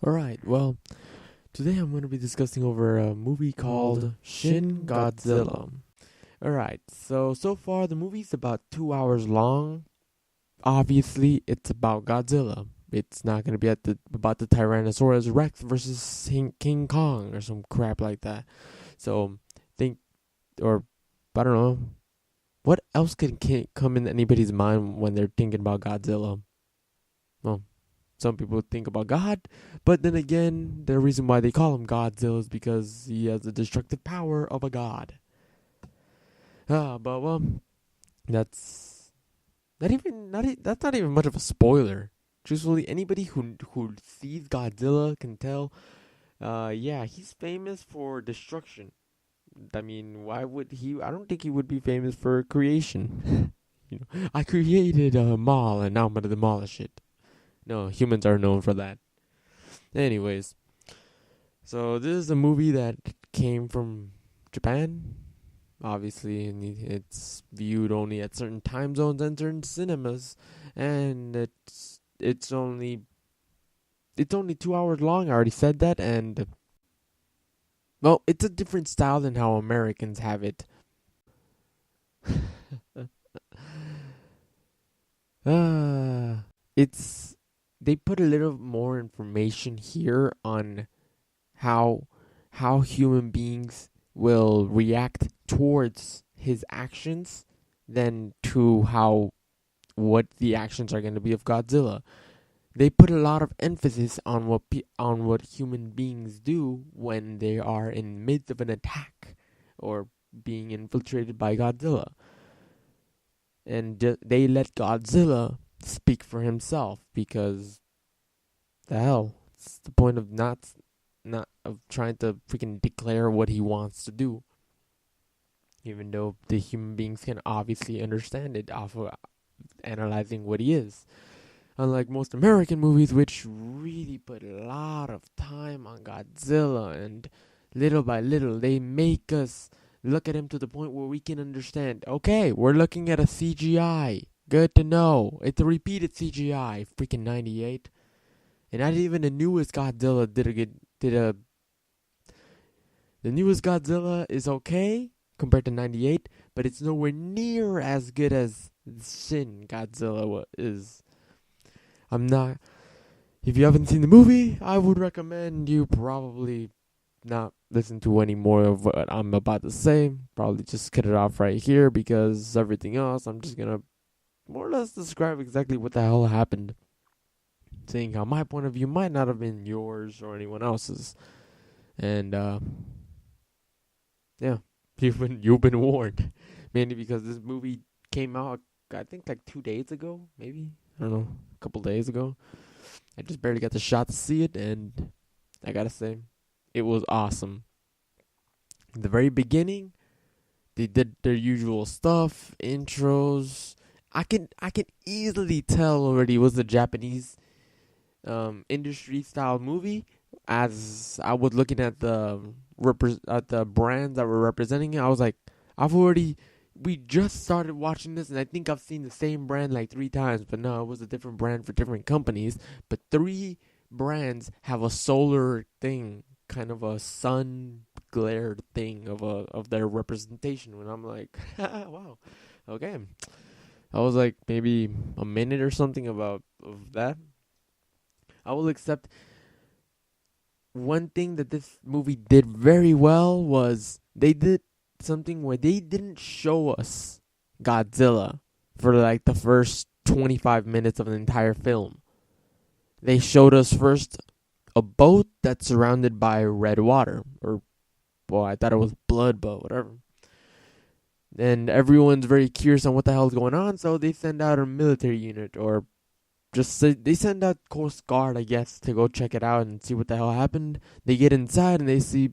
Alright, well, today I'm going to be discussing over a movie called Shin Godzilla. Alright, so far the movie's about 2 hours long. Obviously, it's about Godzilla. It's not going to be about the Tyrannosaurus Rex versus King Kong or some crap like that. So, think, or, I don't know, what else can come in anybody's mind when they're thinking about Godzilla? Well, some people think about God, but then again, the reason why they call him Godzilla is because he has the destructive power of a god. But well, that's that's not even much of a spoiler. Truthfully, anybody who sees Godzilla can tell. Yeah, he's famous for destruction. I mean, why would he? I don't think he would be famous for creation. I created a mall and now I'm gonna demolish it. No, humans are known for that. Anyways, so this is a movie that came from Japan, obviously, and it's viewed only at certain time zones and certain cinemas, and it's only 2 hours long. I already said that, and well, it's a different style than how Americans have it. uh, it's they put a little more information here on how how human beings will react towards his actions than to how what the actions are going to be of Godzilla. They put a lot of emphasis on what human beings do when they are in midst of an attack or being infiltrated by Godzilla, and they let Godzilla speak for himself because the hell, it's the point of not of trying to freaking declare what he wants to do, even though the human beings can obviously understand it off of analyzing what he is. Unlike most American movies, which really put a lot of time on Godzilla, and little by little they make us look at him to the point where we can understand. Okay, we're looking at a CGI. Good to know. It's a repeated CGI. Freaking 98. And not even the newest Godzilla did a the newest Godzilla is okay compared to 98, but it's nowhere near as good as Shin Godzilla is. I'm not. If you haven't seen the movie, I would recommend you probably not listen to any more of what I'm about to say. Probably just cut it off right here because everything else I'm just gonna more or less describe exactly what the hell happened. Seeing how my point of view might not have been yours or anyone else's. And yeah, you've been warned. Mainly because this movie came out, I think, like 2 days ago, maybe. I don't know, a couple days ago. I just barely got the shot to see it, and I gotta say, it was awesome. In the very beginning, they did their usual stuff, intros. I can easily tell already it was a Japanese industry style movie, as I was looking at the brands that were representing it. I was like, we just started watching this, and I think I've seen the same brand like 3 times, but no, it was a different brand for different companies. But 3 brands have a solar thing, kind of a sun glare thing of their representation. And I'm like, wow, okay. I was like maybe a minute or something about of that. I will accept. One thing that this movie did very well was they did something where they didn't show us Godzilla for like the first 25 minutes of the entire film. They showed us first a boat that's surrounded by red water, or well, I thought it was blood, but whatever. And everyone's very curious on what the hell is going on, so they send out a military unit, or they send out Coast Guard, I guess, to go check it out and see what the hell happened. They get inside and they see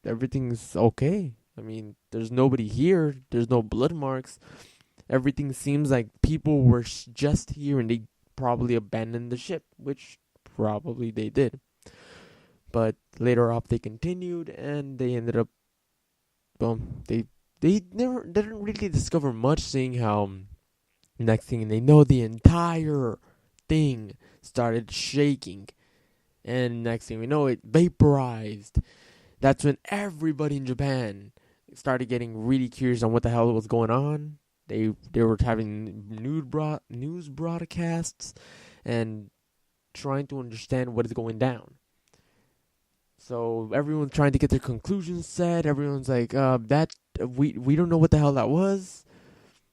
everything's okay. I mean, there's nobody here. There's no blood marks. Everything seems like people were just here and they probably abandoned the ship, which probably they did. But later off, they continued and they ended up. They never didn't really discover much, seeing how next thing they know, the entire thing started shaking. And next thing we know, it vaporized. That's when everybody in Japan started getting really curious on what the hell was going on. They were having news broadcasts and trying to understand what is going down. So everyone's trying to get their conclusions set. Everyone's like, that we don't know what the hell that was.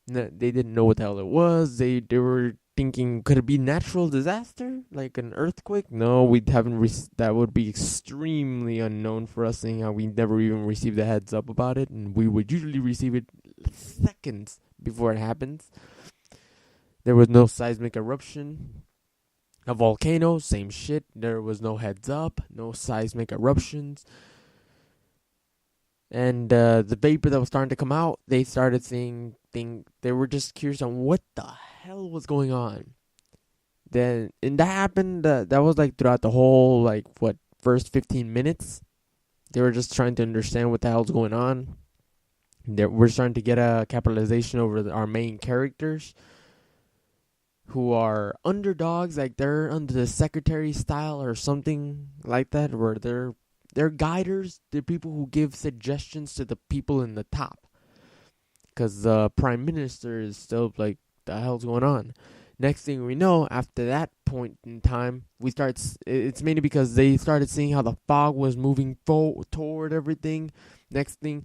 They didn't know what the hell it was. They were thinking, could it be natural disaster like an earthquake? No, we haven't. That would be extremely unknown for us, seeing how we never even received a heads up about it, and we would usually receive it seconds before it happens. There was no seismic eruption. A volcano, same shit. There was no heads up, no seismic eruptions. And the vapor that was starting to come out, they started seeing they were just curious on what the hell was going on. And that happened, that was like throughout the whole, like, first 15 minutes. They were just trying to understand what the hell's going on. We're starting to get a capitalization over our main characters, who are underdogs, like they're under the secretary style or something like that, where they're guiders, they're people who give suggestions to the people in the top. Because the prime minister is still like, the hell's going on? Next thing we know, after that point in time, it's mainly because they started seeing how the fog was moving toward everything. Next thing,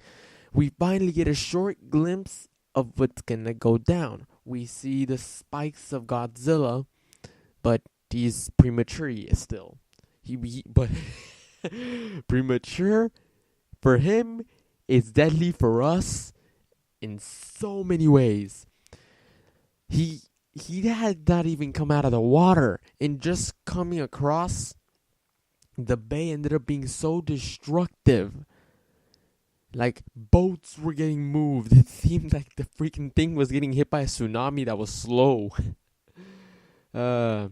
we finally get a short glimpse of what's gonna go down. We see the spikes of Godzilla, but he's premature still. But premature for him is deadly for us in so many ways. He had not even come out of the water, and just coming across the bay ended up being so destructive. Like, boats were getting moved. It seemed like the freaking thing was getting hit by a tsunami that was slow. The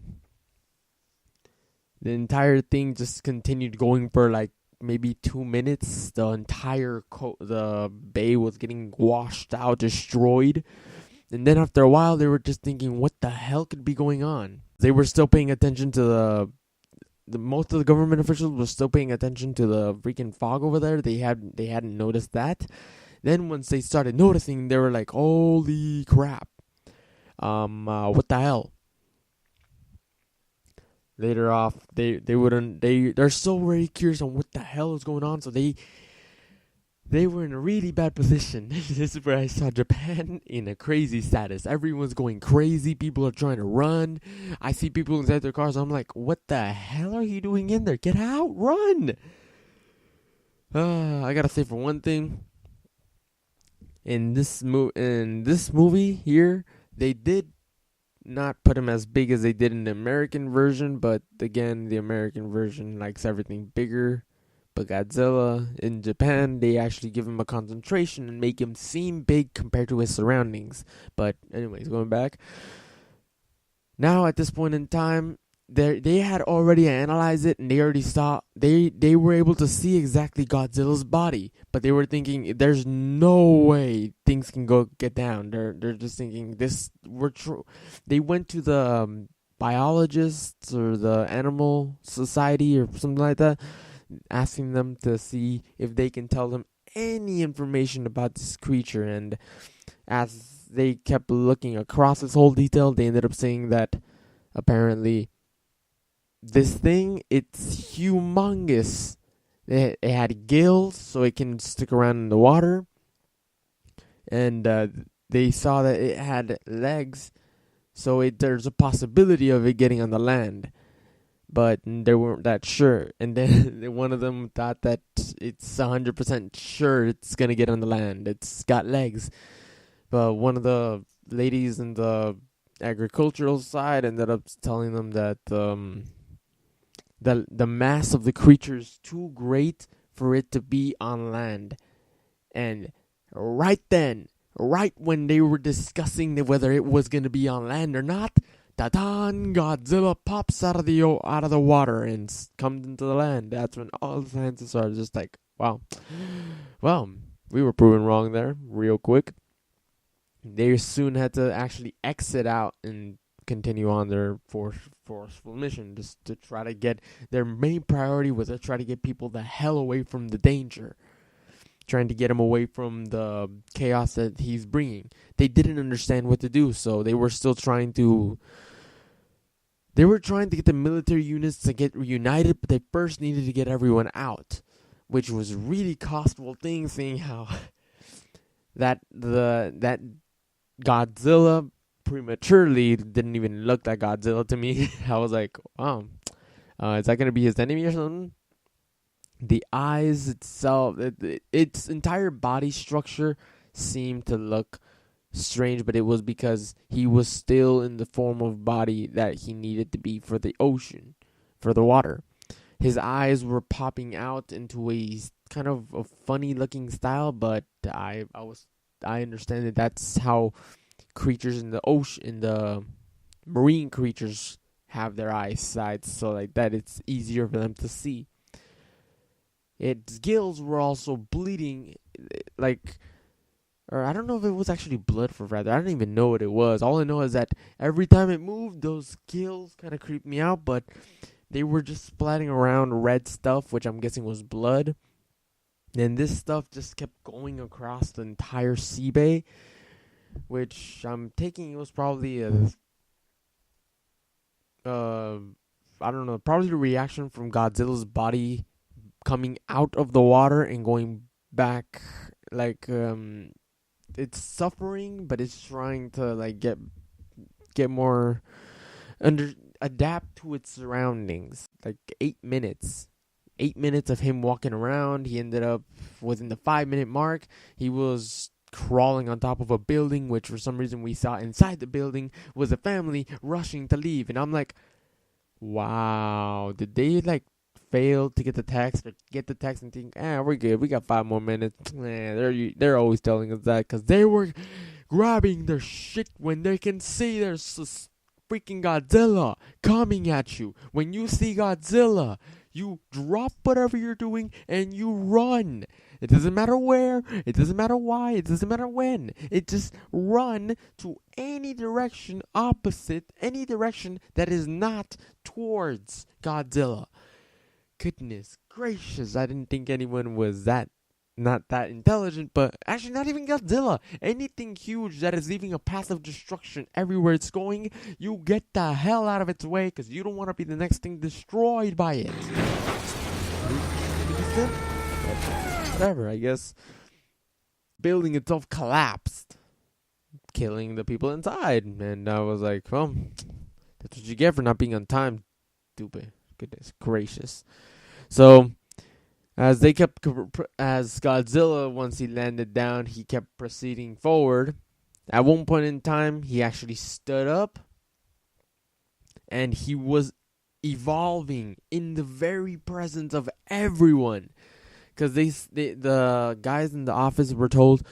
entire thing just continued going for like maybe 2 minutes. The entire the bay was getting washed out, destroyed. And then after a while, they were just thinking, what the hell could be going on? They were still paying attention to the most of the government officials were still paying attention to the freaking fog over there. They hadn't noticed that. Then once they started noticing, they were like, "Holy crap! What the hell?" Later off, they're so very curious on what the hell is going on. So they were in a really bad position. This is where I saw Japan in a crazy status. Everyone's going crazy. People are trying to run. I see people inside their cars. I'm like, what the hell are you doing in there? Get out. Run. I gotta say, for one thing, in this movie here, they did not put him as big as they did in the American version. But again, the American version likes everything bigger. But Godzilla, in Japan, they actually give him a concentration and make him seem big compared to his surroundings. But anyways, going back. Now, at this point in time, they had already analyzed it, and they already saw, they were able to see exactly Godzilla's body. But they were thinking, there's no way things can get down. They're just thinking, they went to the biologists or the animal society or something like that, asking them to see if they can tell them any information about this creature. And as they kept looking across this whole detail, they ended up saying that apparently this thing, it's humongous. It had gills, so it can stick around in the water. And they saw that it had legs, so there's a possibility of it getting on the land. But they weren't that sure. And then one of them thought that it's 100% sure it's going to get on the land. It's got legs. But one of the ladies in the agricultural side ended up telling them that the mass of the creature is too great for it to be on land. And right when they were discussing whether it was going to be on land or not, ta-dan! Godzilla pops out of the water and comes into the land. That's when all the scientists are just like, wow. Well, we were proven wrong there real quick. They soon had to actually exit out and continue on their forceful mission, just to try to get their main priority was to try to get people the hell away from the danger, trying to get him away from the chaos that he's bringing. They didn't understand what to do, so they were still trying to. They were trying to get the military units to get reunited, but they first needed to get everyone out, which was really costful thing, seeing how that Godzilla prematurely didn't even look like Godzilla to me. I was like, wow, is that gonna be his enemy or something? The eyes itself, its entire body structure seemed to look strange, but it was because he was still in the form of body that he needed to be for the ocean, for the water. His eyes were popping out into a kind of a funny looking style, but I understand that that's how creatures in the ocean, in the marine creatures, have their eyesight, so like that it's easier for them to see. Its gills were also bleeding, like, or I don't know if it was actually blood for rather. I don't even know what it was. All I know is that every time it moved, those gills kind of creeped me out, but they were just splatting around red stuff, which I'm guessing was blood. And this stuff just kept going across the entire sea bay, which I'm taking it was probably I don't know, probably the reaction from Godzilla's body coming out of the water and going back, like it's suffering, but it's trying to like get more adapt to its surroundings. Like 8 minutes. 8 minutes of him walking around. He ended up within the 5 minute mark. He was crawling on top of a building, which for some reason we saw inside the building was a family rushing to leave. And I'm like, wow, did they like fail to get the text or get the text and think, we're good, we got 5 more minutes? They're always telling us that because they were grabbing their shit when they can see there's freaking Godzilla coming at you. When you see Godzilla, you drop whatever you're doing and you run. It doesn't matter where, it doesn't matter why, it doesn't matter when. It just run to any direction opposite, any direction that is not towards Godzilla. Goodness gracious, I didn't think anyone was not that intelligent, but actually not even Godzilla. Anything huge that is leaving a path of destruction everywhere it's going, you get the hell out of its way because you don't want to be the next thing destroyed by it. Whatever, I guess. Building itself collapsed, killing the people inside, and I was like, well, that's what you get for not being on time, stupid. Goodness gracious. So as Godzilla, once he landed down, he kept proceeding forward. At one point in time, he actually stood up, and he was evolving in the very presence of everyone. Because the guys in the office were told,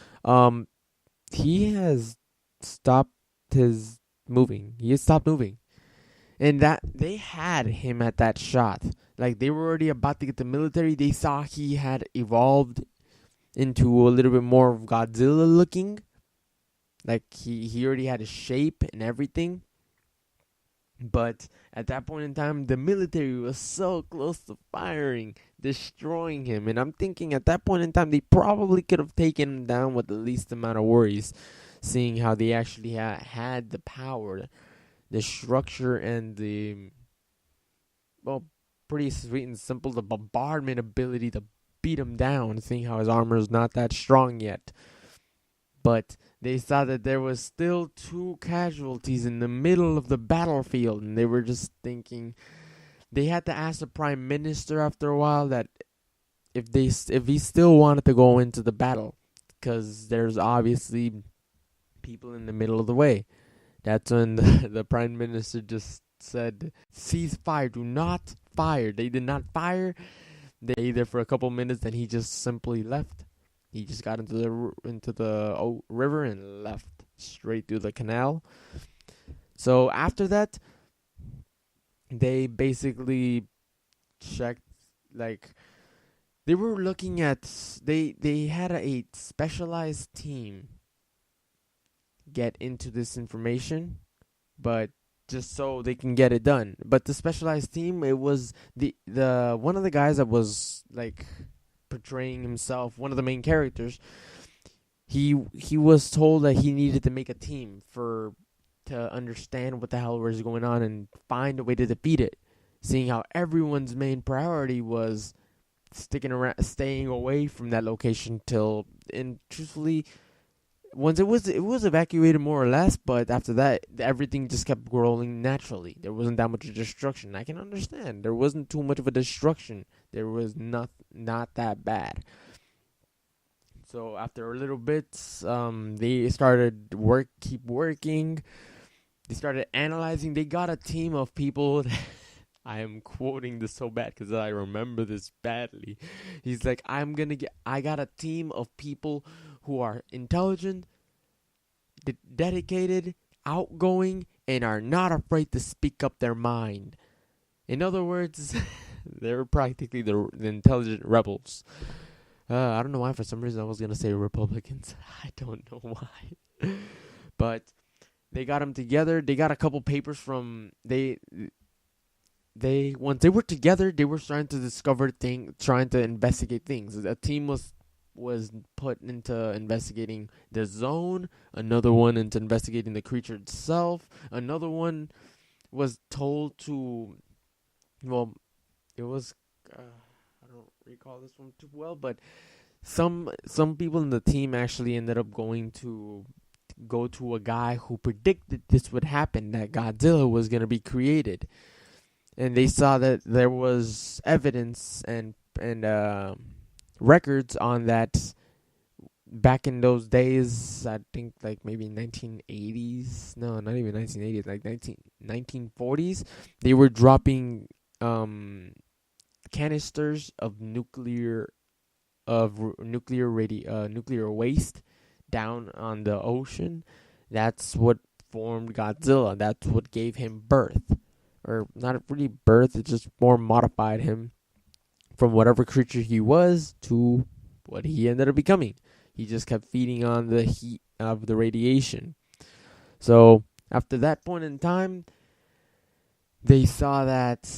he has stopped his moving. He has stopped moving. And that they had him at that shot. Like, they were already about to get the military. They saw he had evolved into a little bit more of Godzilla looking. Like, he already had a shape and everything. But at that point in time, the military was so close to firing, destroying him. And I'm thinking at that point in time, they probably could have taken him down with the least amount of worries, seeing how they actually had the power, the structure, and the, well, pretty sweet and simple, the bombardment ability to beat him down, seeing how his armor is not that strong yet. But they saw that there was still 2 casualties in the middle of the battlefield, and they were just thinking, they had to ask the prime minister after a while that if he still wanted to go into the battle, because there's obviously people in the middle of the way. That's when the prime minister just said, cease fire, do not fire. They did not fire. They stayed there for a couple minutes, then he just simply left. He just got into the river and left straight through the canal. So after that, they basically checked, like, they were looking at, they had a specialized team get into this information, but just so they can get it done. But the specialized team, it was the one of the guys that was like portraying himself, one of the main characters. He was told that he needed to make a team to understand what the hell was going on and find a way to defeat it. Seeing how everyone's main priority was sticking around, staying away from that location till, and truthfully, once it was evacuated more or less, but after that everything just kept growing naturally. There wasn't that much destruction. I can understand. There wasn't too much of a destruction. There was not that bad. So after a little bit, they started keep working. They started analyzing. They got a team of people. I am quoting this so bad because I remember this badly. He's like, I got a team of people who are intelligent, dedicated, outgoing, and are not afraid to speak up their mind. In other words, they're practically the intelligent rebels. I don't know why. For some reason, I was gonna say Republicans. I don't know why. But they got them together. They got a couple papers from they once they were together, they were trying to investigate things. A team was put into investigating the zone. Another one into investigating the creature itself. Another one was told to, well, it was. I don't recall this one too well, but some people in the team actually ended up go to a guy who predicted this would happen, that Godzilla was going to be created. And they saw that there was evidence and records on that back in those days. I think like maybe 1980s. No, not even 1980s. Like 1940s. They were dropping canisters of nuclear waste down on the ocean. That's what formed Godzilla. That's what gave him birth. Or not really birth, it just more modified him from whatever creature he was to what he ended up becoming. He just kept feeding on the heat of the radiation. So after that point in time, they saw that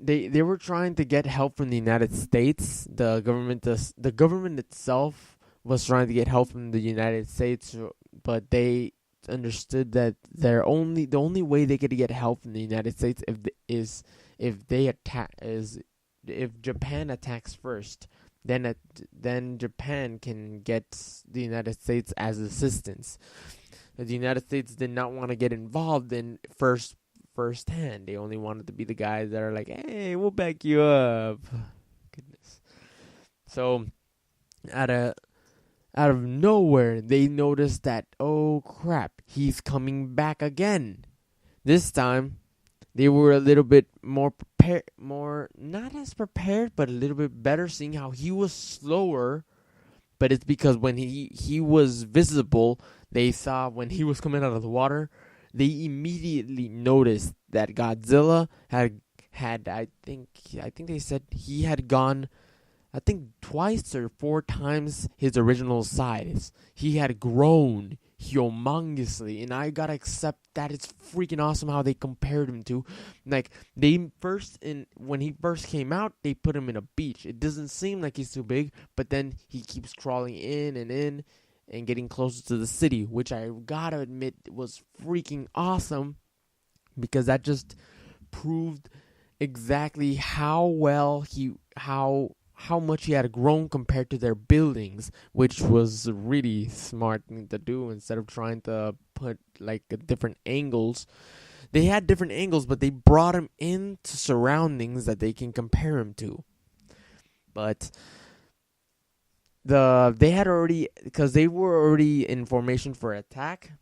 they were trying to get help from the United States. The government itself was trying to get help from the United States, but they understood that the only way they could get help from the United States if Japan attacks first. Then Japan can get the United States as assistance. The United States did not want to get involved in firsthand. They only wanted to be the guys that are like, hey, we'll back you up. Goodness. So out of nowhere, they noticed that, oh crap, he's coming back again. This time, they were a little bit more prepared, not as prepared, but a little bit better, seeing how he was slower. But it's because when he was visible, they saw when he was coming out of the water, they immediately noticed that Godzilla had I think they said he had gone, I think twice or four times his original size. He had grown humongously, and I gotta accept that it's freaking awesome how they compared him to. Like, when he first came out, they put him in a beach. It doesn't seem like he's too big, but then he keeps crawling in and getting closer to the city, which I gotta admit was freaking awesome, because that just proved exactly how much he had grown compared to their buildings, which was a really smart thing to do. Instead of trying to put like different angles, they had different angles, but they brought him into surroundings that they can compare him to. But they had already, because they were already in formation for attack,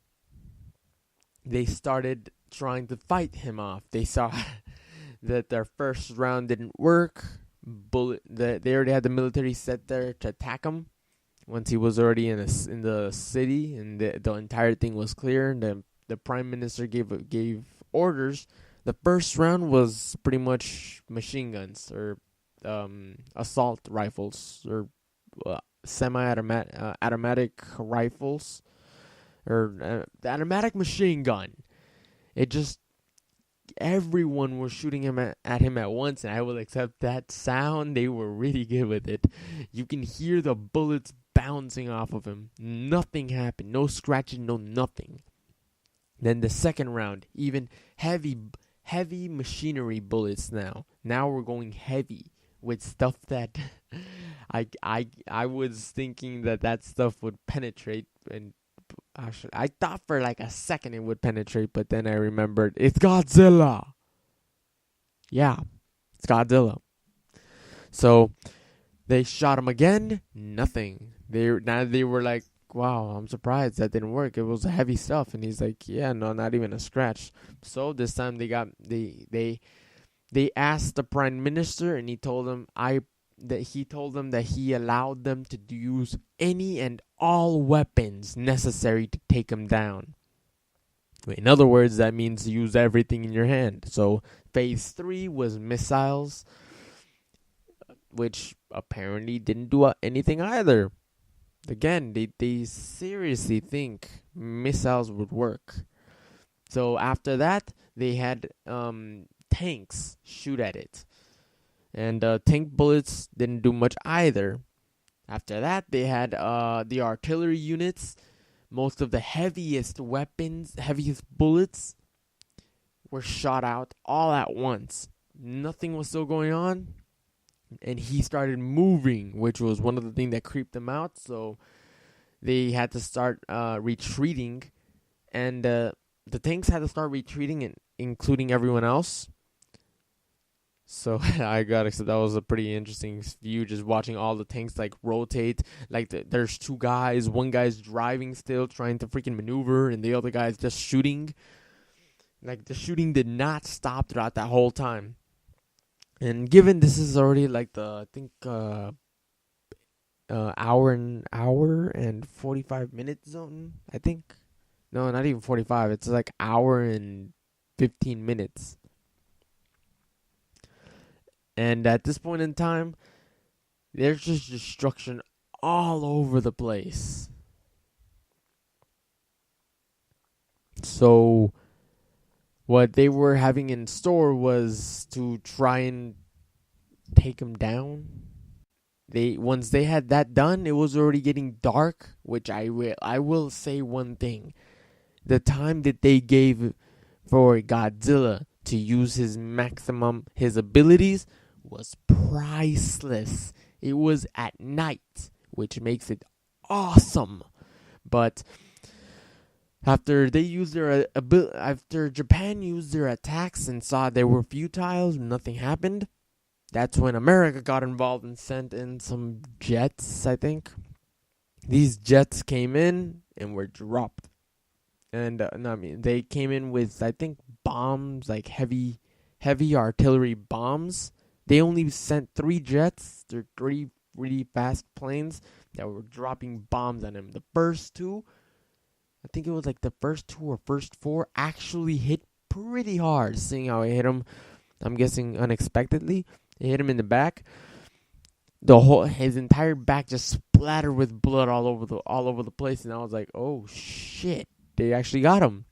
they started trying to fight him off. They saw that their first round didn't work. They already had the military set there to attack him once he was already in the city, and the entire thing was clear. The prime minister gave orders. The first round was pretty much machine guns or assault rifles or semi-automatic rifles or the automatic machine gun. It just everyone was shooting at him at once, and I will accept that sound. They were really good with it. You can hear the bullets bouncing off of him. Nothing happened. No scratching, no nothing. Then the second round, even heavy machinery bullets now. Now we're going heavy with stuff that I was thinking that stuff would penetrate, and actually I thought for like a second it would penetrate, but then I remembered it's Godzilla. Yeah, it's Godzilla. So they shot him again, nothing. They were like, wow, I'm surprised that didn't work. It was heavy stuff, and he's like, yeah, no, not even a scratch. So this time they asked the prime minister, and he told them that he allowed them to use any and all weapons necessary to take him down. In other words, that means use everything in your hand. So phase 3 was missiles, which apparently didn't do anything either. Again, they seriously think missiles would work. So after that, they had tanks shoot at it. And tank bullets didn't do much either. After that, they had the artillery units. Most of the heaviest bullets were shot out all at once. Nothing was still going on. And he started moving, which was one of the things that creeped them out. So they had to start retreating. And the tanks had to start retreating, including everyone else. So I gotta accept that was a pretty interesting view, just watching all the tanks like rotate. Like there's two guys, one guy's driving still, trying to freaking maneuver, and the other guy's just shooting. Like the shooting did not stop throughout that whole time. And given this is already like the hour and 45 minute zone, I think. No, not even 45. It's like hour and 15 minutes. And at this point in time, there's just destruction all over the place. So what they were having in store was to try and take him down. Once they had that done, it was already getting dark, which I will say one thing. The time that they gave for Godzilla to use his abilities was priceless. It was at night, which makes it awesome. But after Japan used their attacks and saw they were futile, nothing happened. That's when America got involved and sent in some jets, I think. These jets came in and were dropped. And they came in with, I think, bombs, like heavy artillery bombs. They only sent 3 jets. They're 3 really fast planes that were dropping bombs on him. The first 2, I think it was like the first 2 or first 4 actually hit pretty hard, seeing how it hit him. I'm guessing unexpectedly. It hit him in the back. His entire back just splattered with blood all over the place, and I was like, "Oh shit, they actually got him."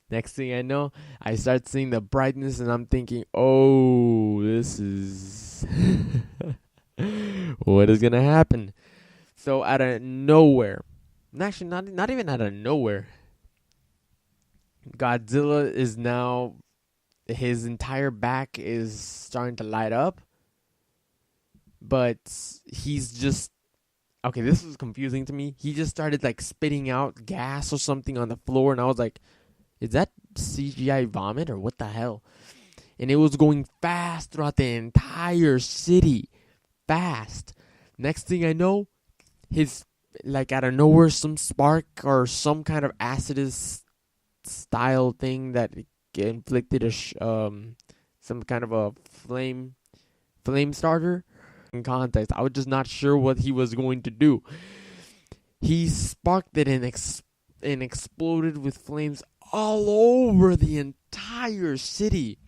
Next thing I know, I start seeing the brightness, and I'm thinking, "Oh, this is what is gonna happen?" So out of nowhere, actually not even out of nowhere, Godzilla is now, his entire back is starting to light up, but he's just, okay, this was confusing to me. He just started like spitting out gas or something on the floor, and I was like, is that CGI vomit or what the hell? And it was going fast throughout the entire city. Fast. Next thing I know, his, like out of nowhere, some spark or some kind of acidus style thing that inflicted some kind of a flame starter. In context, I was just not sure what he was going to do. He sparked it and exploded with flames all over the entire city.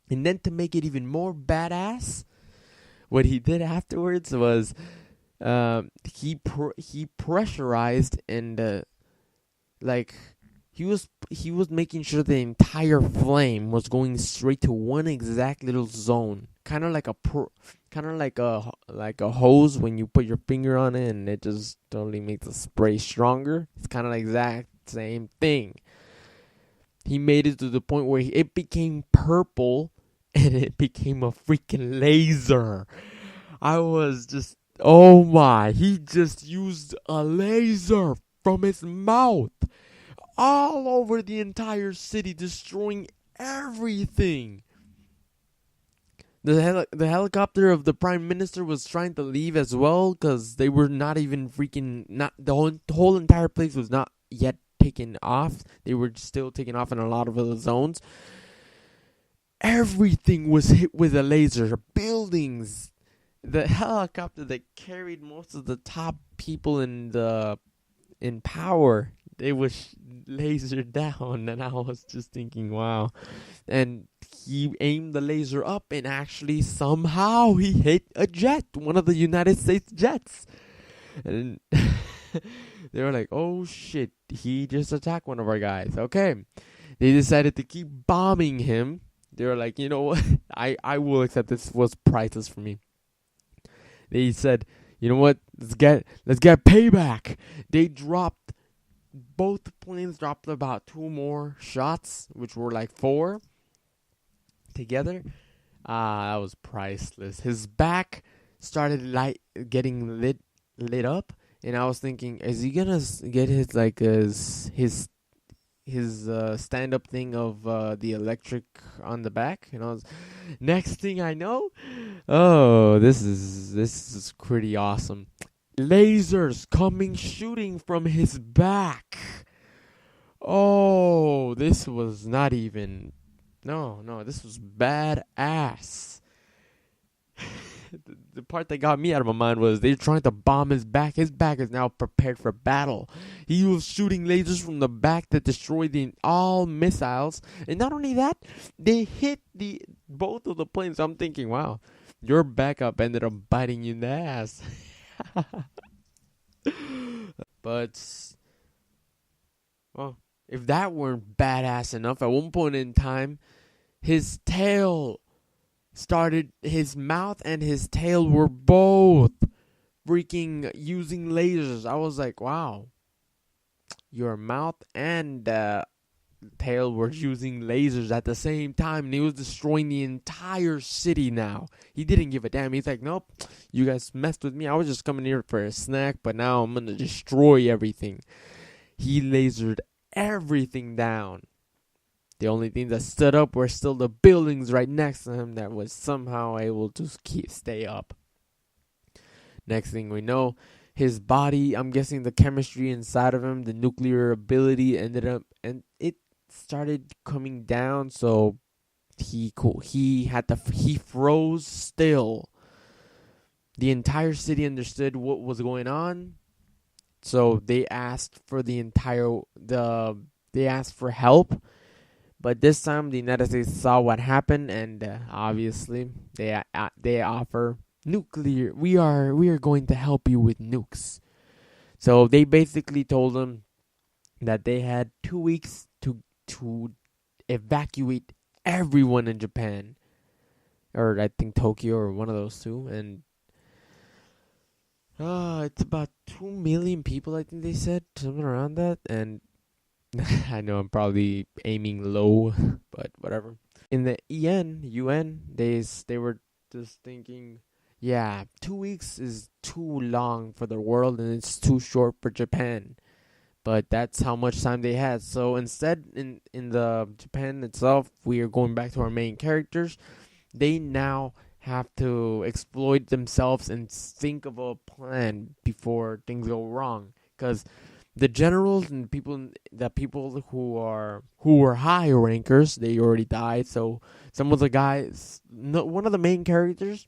And then to make it even more badass, what he did afterwards was he pressurized and he was making sure the entire flame was going straight to one exact little zone, kind of like a hose when you put your finger on it and it just totally makes the spray stronger. It's kind of like exact same thing. He made it to the point where it became purple and it became a freaking laser. I was just, oh my, he just used a laser from his mouth all over the entire city, destroying everything. The helicopter of the prime minister was trying to leave as well because they were not even freaking, not the whole entire place was not yet taken off. They were still taking off in a lot of other zones. Everything was hit with a laser. Buildings, the helicopter that carried most of the top people in power, they was lasered down, and I was just thinking, wow. And he aimed the laser up, and actually somehow he hit a jet, one of the United States jets. And they were like, oh shit, he just attacked one of our guys. Okay. They decided to keep bombing him. They were like, you know what? I will accept this was priceless for me. They said, you know what? Let's get payback. They dropped, both planes dropped about 2 more shots, which were like 4 together. That was priceless. His back started getting lit up, and I was thinking, is he gonna get his stand-up thing of the electric on the back? And I was, next thing I know, oh, this is pretty awesome. Lasers shooting from his back. Oh, this was not even, no, this was badass. The part that got me out of my mind was they're trying to bomb his back. His back is now prepared for battle. He was shooting lasers from the back that destroyed all missiles. And not only that, they hit both of the planes. I'm thinking, wow, your backup ended up biting you in the ass. But, well, if that weren't badass enough, at one point in time, his mouth and his tail were both freaking using lasers. I was like, wow, your mouth and tail were using lasers at the same time, and he was destroying the entire city now. He didn't give a damn. He's like, nope, you guys messed with me. I was just coming here for a snack, but now I'm gonna destroy everything. He lasered everything down. The only thing that stood up were still the buildings right next to him that was somehow able to stay up. Next thing we know, his body, I'm guessing the chemistry inside of him, the nuclear ability ended up, and it started coming down, so he froze still. The entire city understood what was going on, so they asked for they asked for help. But this time, the United States saw what happened, and obviously, they offer nuclear. We are going to help you with nukes. So they basically told them that they had 2 weeks to evacuate everyone in Japan, or I think Tokyo, or one of those two. And it's about 2 million people, I think they said, something around that. And I know I'm probably aiming low, but whatever. In the UN, they were just thinking, yeah, 2 weeks is too long for the world and it's too short for Japan. But that's how much time they had. So instead, in the Japan itself, we are going back to our main characters. They now have to exploit themselves and think of a plan before things go wrong, because the generals and the people who were high rankers, they already died. So some of the guys, one of the main characters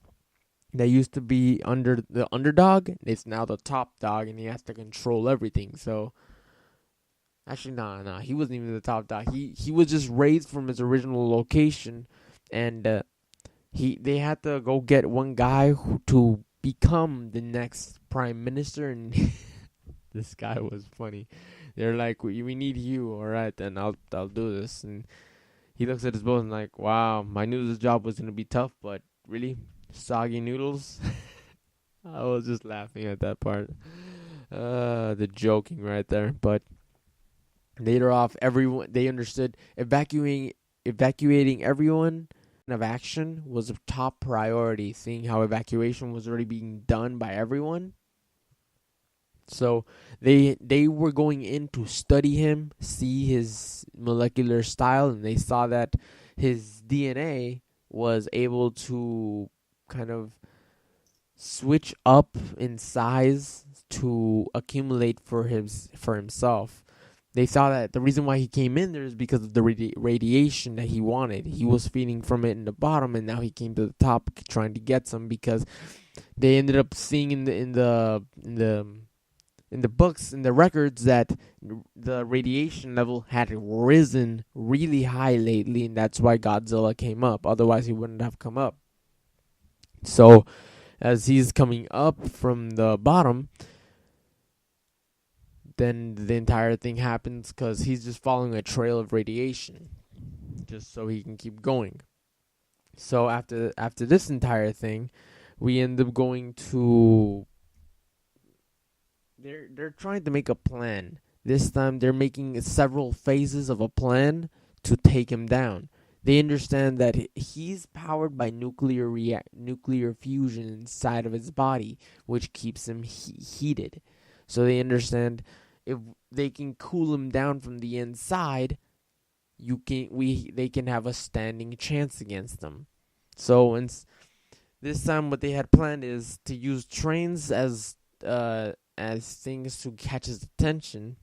that used to be under the underdog, is now the top dog, and he has to control everything. So actually, nah, he wasn't even the top dog. He was just raised from his original location, and they had to go get one guy to become the next prime minister, and this guy was funny. They're like, we need you. All right, then I'll do this. And he looks at his boat and like, wow, I knew this job was gonna be tough, but really, soggy noodles. I was just laughing at that part. The joking right there. But later off, everyone they understood evacuating everyone of action was a top priority. Seeing how evacuation was already being done by everyone, so they were going in to study him, see his molecular style, and they saw that his DNA was able to kind of switch up in size to accumulate for himself. They saw that the reason why he came in there is because of the radiation that he wanted. He was feeding from it in the bottom, and now he came to the top trying to get some because they ended up seeing in the books, in the records, that the radiation level had risen really high lately, and that's why Godzilla came up. Otherwise, he wouldn't have come up. So, as he's coming up from the bottom, then the entire thing happens because he's just following a trail of radiation, just so he can keep going. So after this entire thing, we end up going to. They're trying to make a plan. This time they're making several phases of a plan to take him down. They understand that he's powered by nuclear fusion inside of his body, which keeps him heated. So they understand if they can cool him down from the inside, they can have a standing chance against them. So this time, what they had planned is to use trains as things to catch his attention,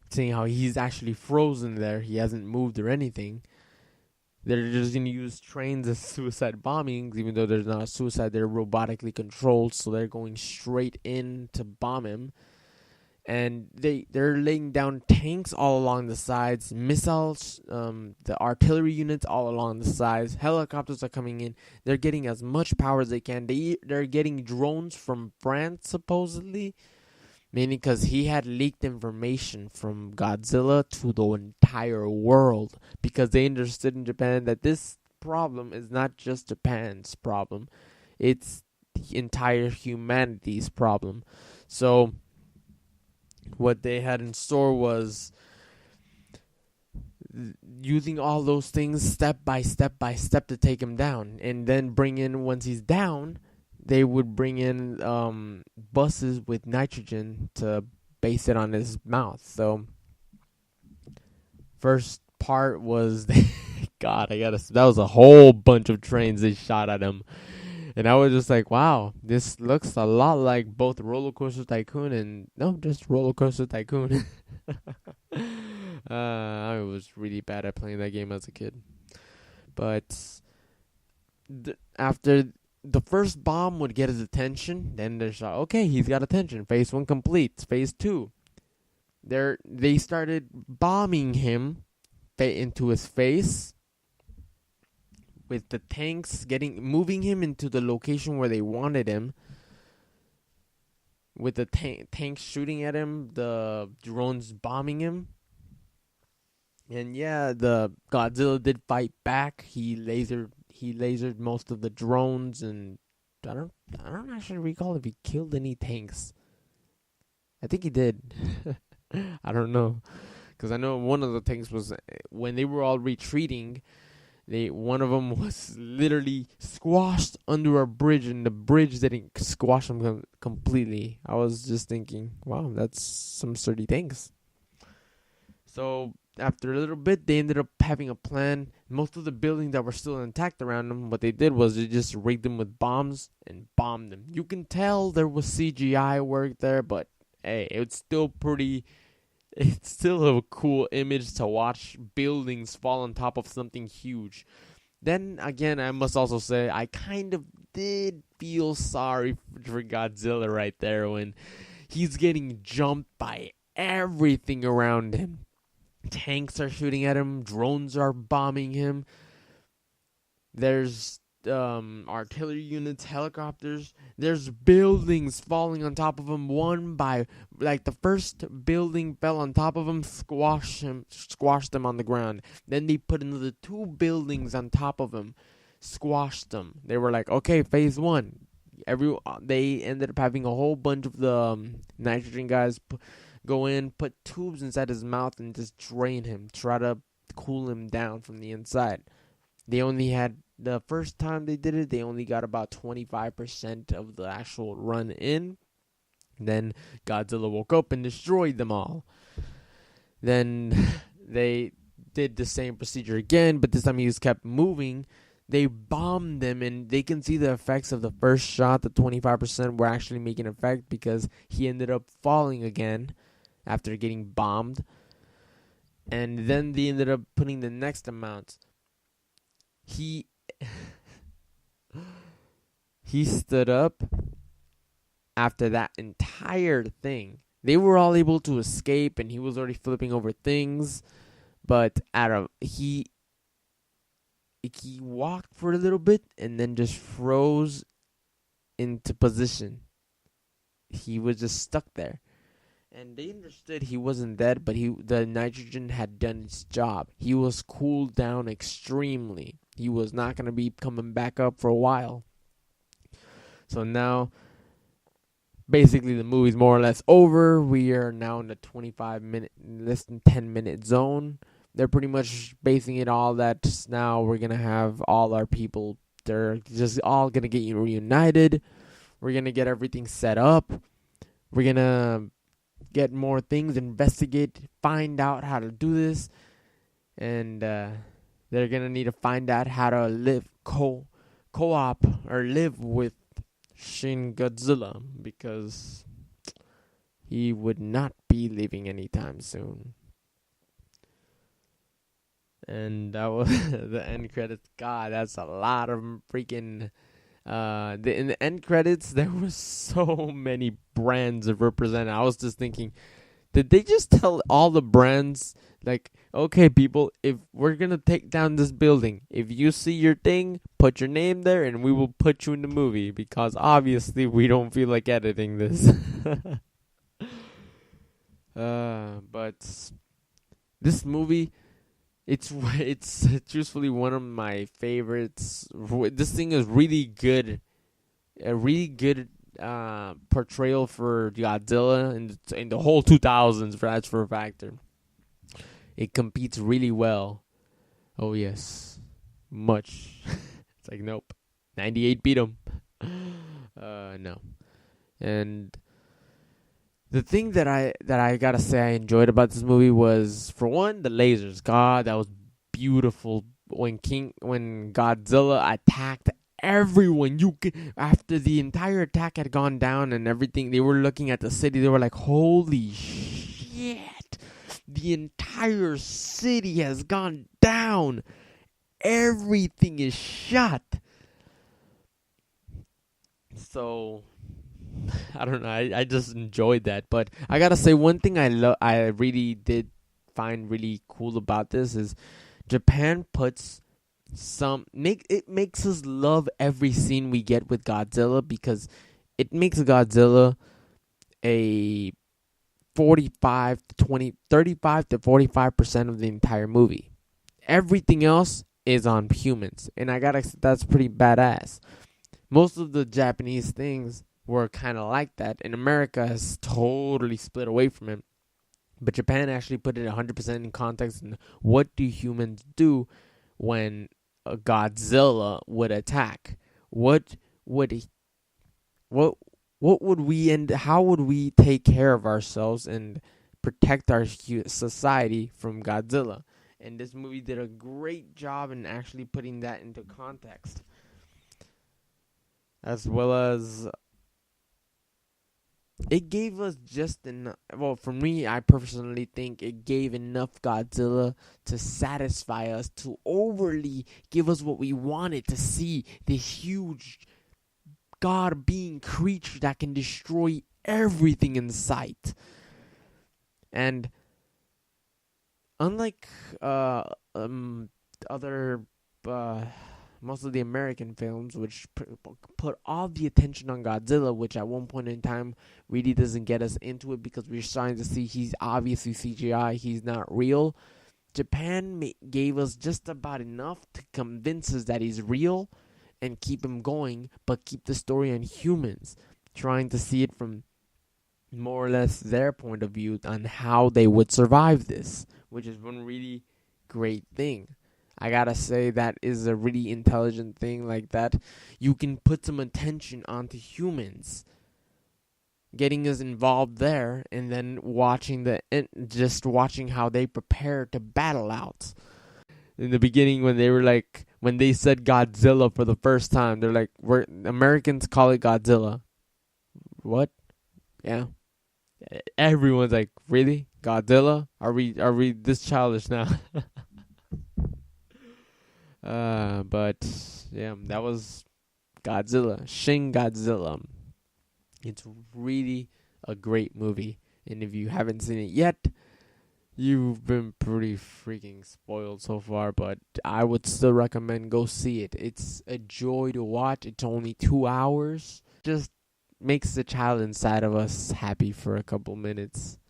seeing how he's actually frozen there. He hasn't moved or anything. They're just going to use trains as suicide bombings, even though there's not a suicide. They're robotically controlled, so they're going straight in to bomb him. And they're laying down tanks all along the sides, missiles, the artillery units all along the sides. Helicopters are coming in. They're getting as much power as they can. They're getting drones from France, supposedly, meaning because he had leaked information from Godzilla to the entire world, because they understood in Japan that this problem is not just Japan's problem, it's the entire humanity's problem. So what they had in store was using all those things step by step to take him down, and then bring in, once he's down, they would bring in buses with nitrogen to base it on his mouth. So first part was that was a whole bunch of trains they shot at him. And I was just like, wow, this looks a lot like both Roller Coaster Tycoon and... No, just Roller Coaster Tycoon. I was really bad at playing that game as a kid. But after the first bomb would get his attention, then there's like, okay, he's got attention. Phase 1 complete. Phase 2. They started bombing him into his face, with the tanks moving him into the location where they wanted him, with the tanks shooting at him, the drones bombing him. And yeah, the Godzilla did fight back. He lasered most of the drones, and I don't actually recall if he killed any tanks. I think he did. I don't know, because I know one of the tanks was, when they were all retreating, one of them was literally squashed under a bridge, and the bridge didn't squash them completely. I was just thinking, wow, that's some sturdy tanks. So after a little bit, they ended up having a plan. Most of the buildings that were still intact around them, what they did was they just rigged them with bombs and bombed them. You can tell there was CGI work there, but hey, it's still a cool image to watch buildings fall on top of something huge. Then again, I must also say, I kind of did feel sorry for Godzilla right there when he's getting jumped by everything around him. Tanks are shooting at him, drones are bombing him. There's artillery units, helicopters. There's buildings falling on top of him one by, like, the first building fell on top of him, squashed them on the ground. Then they put another 2 buildings on top of him, squashed them. They were like, okay, phase 1. They ended up having a whole bunch of the nitrogen guys go in, put tubes inside his mouth, and just drain him, try to cool him down from the inside. They only had, the first time they did it, they only got about 25% of the actual run in. Then Godzilla woke up and destroyed them all. Then they did the same procedure again, but this time he just kept moving. They bombed them, and they can see the effects of the first shot. The 25% were actually making effect because he ended up falling again after getting bombed. And then they ended up putting the next amount. He stood up after that entire thing. They were all able to escape, and he was already flipping over things. But he walked for a little bit and then just froze into position. He was just stuck there. And they understood he wasn't dead, but the nitrogen had done its job. He was cooled down extremely. He was not going to be coming back up for a while. So now, basically, the movie's more or less over. We are now in the 25-minute, less than 10-minute zone. They're pretty much basing it all that now we're going to have all our people. They're just all going to get reunited. We're going to get everything set up. We're going to get more things, investigate, find out how to do this. And they're going to need to find out how to live co-op or live with Shin Godzilla, because he would not be leaving anytime soon. And that was the end credits. God, that's a lot of freaking. In the end credits, there were so many brands represented. I was just thinking, did they just tell all the brands, like, okay, people, if we're gonna take down this building, if you see your thing, put your name there, and we will put you in the movie, because obviously we don't feel like editing this. But this movie, it's truthfully one of my favorites. This thing is really good, a really good portrayal for Godzilla in the whole 2000s. That's for a factor. It competes really well. Oh yes, much. It's like, nope, 98 beat him. No, and the thing that I gotta say I enjoyed about this movie was, for one, the lasers. God, that was beautiful. When Godzilla attacked everyone, after the entire attack had gone down and everything, they were looking at the city. They were like, "Holy shit! The entire city has gone down. Everything is shot." So, I don't know. I just enjoyed that. But I gotta say, one thing I really did find really cool about this is Japan puts it makes us love every scene we get with Godzilla, because it makes Godzilla a 35 to 45% of the entire movie. Everything else is on humans, and that's pretty badass. Most of the Japanese things were kind of like that, and America has totally split away from it. But Japan actually put it 100% in context. And what do humans do when a Godzilla would attack? What would we and how would we take care of ourselves and protect our society from Godzilla? And this movie did a great job in actually putting that into context, as well as it gave us just enough. Well, for me, I personally think it gave enough Godzilla to satisfy us, to overly give us what we wanted to see. This huge God-being creature that can destroy everything in sight. And unlike other most of the American films, which put all the attention on Godzilla, which at one point in time really doesn't get us into it because we're starting to see he's obviously CGI, he's not real. Japan gave us just about enough to convince us that he's real and keep him going, but keep the story on humans, trying to see it from more or less their point of view on how they would survive this, which is one really great thing. I gotta say that is a really intelligent thing like that. You can put some attention onto humans, getting us involved there, and then just watching how they prepare to battle out. In the beginning, when they said Godzilla for the first time, they're like, "We're Americans call it Godzilla." What? Yeah. Everyone's like, "Really? Godzilla? Are we this childish now?" But yeah, that was Godzilla, Shin Godzilla. It's really a great movie, and if you haven't seen it yet, you've been pretty freaking spoiled so far. But I would still recommend go see it. It's a joy to watch. It's only 2 hours. Just makes the child inside of us happy for a couple minutes.